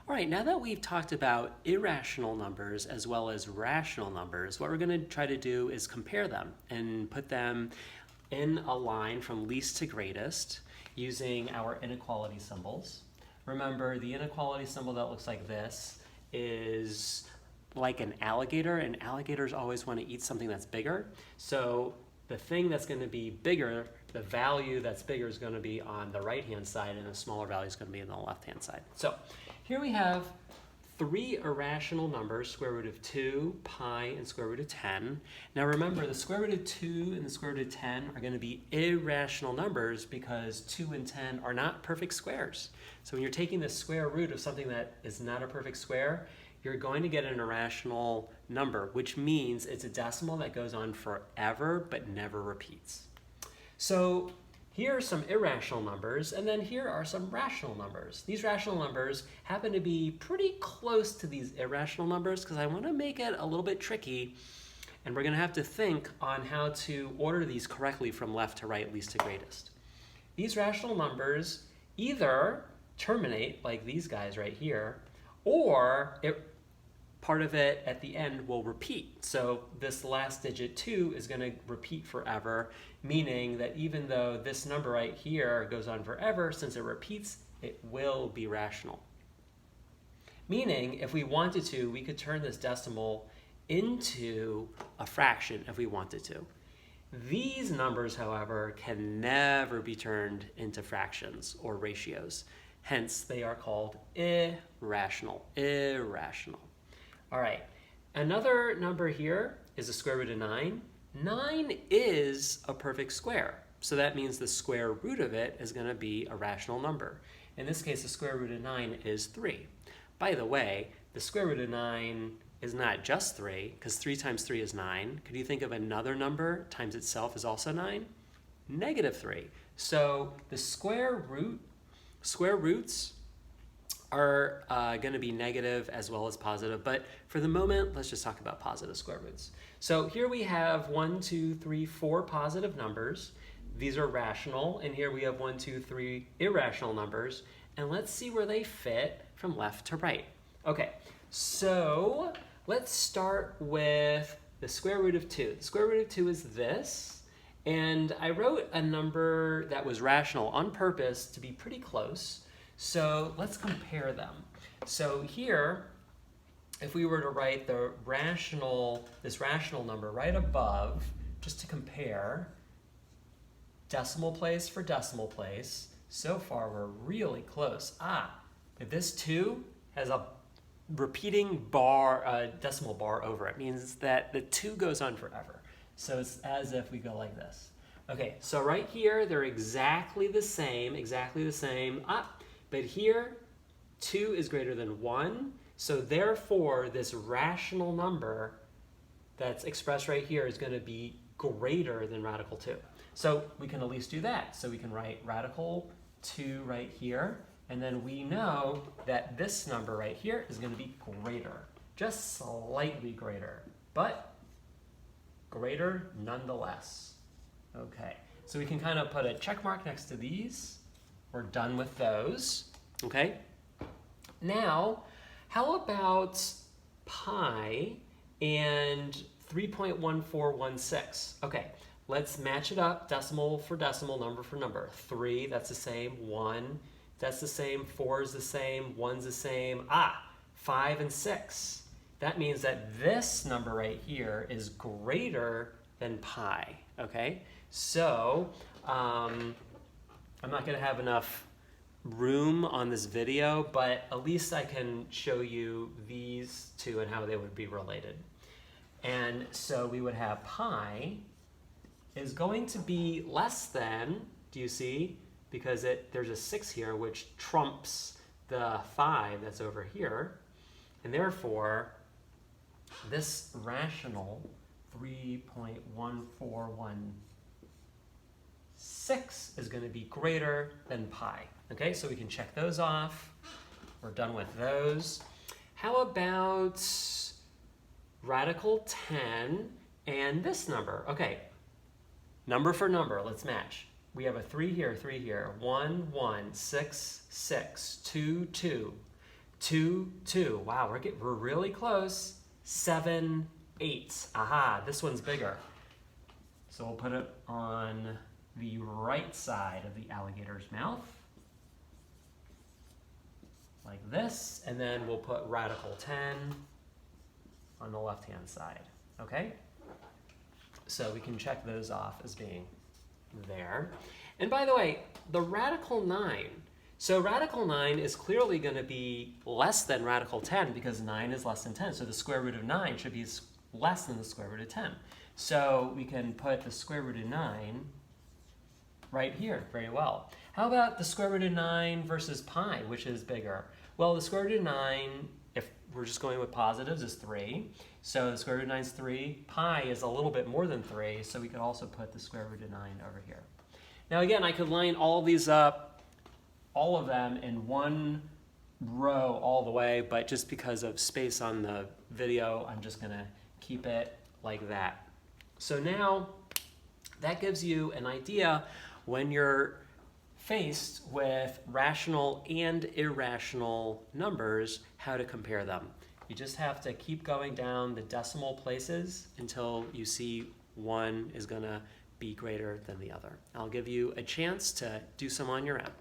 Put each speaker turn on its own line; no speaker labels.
All right, now that we've talked about irrational numbers as well as rational numbers, what we're going to try to do is compare them and put them in a line from least to greatest using our inequality symbols. Remember, the inequality symbol that looks like this is like an alligator, and alligators always want to eat something that's bigger. So the thing that's going to be bigger, the value that's bigger is going to be on the right-hand side, and the smaller value is going to be on the left-hand side. So here we have three irrational numbers, square root of 2, pi, and square root of 10. Now remember, the square root of 2 and the square root of 10 are going to be irrational numbers because 2 and 10 are not perfect squares. So when you're taking the square root of something that is not a perfect square, you're going to get an irrational number, which means it's a decimal that goes on forever but never repeats. So here are some irrational numbers, and then here are some rational numbers. These rational numbers happen to be pretty close to these irrational numbers because I want to make it a little bit tricky, and we're going to have to think on how to order these correctly from left to right, least to greatest. These rational numbers either terminate, like these guys right here, or part of it at the end will repeat. So this last digit 2 is going to repeat forever, meaning that even though this number right here goes on forever, since it repeats, it will be rational. Meaning, if we wanted to, we could turn this decimal into a fraction if we wanted to. These numbers, however, can never be turned into fractions or ratios. Hence, they are called irrational. Irrational. All right, another number here is the square root of 9. 9 is a perfect square, so that means the square root of it is going to be a rational number. In this case, the square root of 9 is 3. By the way, the square root of 9 is not just 3, because 3 times 3 is 9. Could you think of another number times itself is also 9? Negative 3. So the square roots are going to be negative as well as positive, but for the moment, let's just talk about positive square roots. So here we have 1, 2, 3, 4 positive numbers. These are rational, and here we have 1, 2, 3 irrational numbers, and let's see where they fit from left to right. Okay, so let's start with the square root of 2. The square root of 2 is this, and I wrote a number that was rational on purpose to be pretty close. So let's compare them. So here, if we were to write this rational number right above, just to compare decimal place for decimal place, so far we're really close. If this 2 has a repeating bar, decimal bar over it, means that the 2 goes on forever. So it's as if we go like this. Okay, so right here, they're exactly the same. But here, 2 is greater than 1, so therefore this rational number that's expressed right here is going to be greater than radical 2. So we can at least do that. So we can write radical 2 right here, and then we know that this number right here is going to be greater, just slightly greater, but greater nonetheless. Okay, so we can kind of put a check mark next to these. We're done with those, okay? Now, how about pi and 3.1416? Okay, let's match it up, decimal for decimal, number for number. 3, that's the same. 1, that's the same. 4 is the same. 1's the same. 5 and 6. That means that this number right here is greater than pi, okay? So, I'm not going to have enough room on this video, but at least I can show you these two and how they would be related. And so we would have pi is going to be less than, do you see? Because there's a 6 here, which trumps the 5 that's over here. And therefore, this rational 3.1416 is going to be greater than pi. Okay, so we can check those off. We're done with those. How about radical 10 and this number? Okay, number for number, let's match. We have a 3 here, 1, 1, 6, 6, 2, 2. 2, 2. Wow, we're really close. 7, 8. Aha, this one's bigger. So we'll put it on the right side of the alligator's mouth, like this, and then we'll put radical 10 on the left-hand side, okay? So we can check those off as being there. And by the way, the radical 9, so radical 9 is clearly going to be less than radical 10 because 9 is less than 10. So the square root of 9 should be less than the square root of 10. So we can put the square root of 9 right here very well. How about the square root of 9 versus pi, which is bigger? Well, the square root of 9, if we're just going with positives, is 3. So the square root of 9 is 3. Pi is a little bit more than 3, so we could also put the square root of 9 over here. Now again, I could line all of these up, all of them in one row all the way, but just because of space on the video, I'm just gonna keep it like that. So now that gives you an idea when you're faced with rational and irrational numbers, how to compare them. You just have to keep going down the decimal places until you see one is gonna be greater than the other. I'll give you a chance to do some on your own.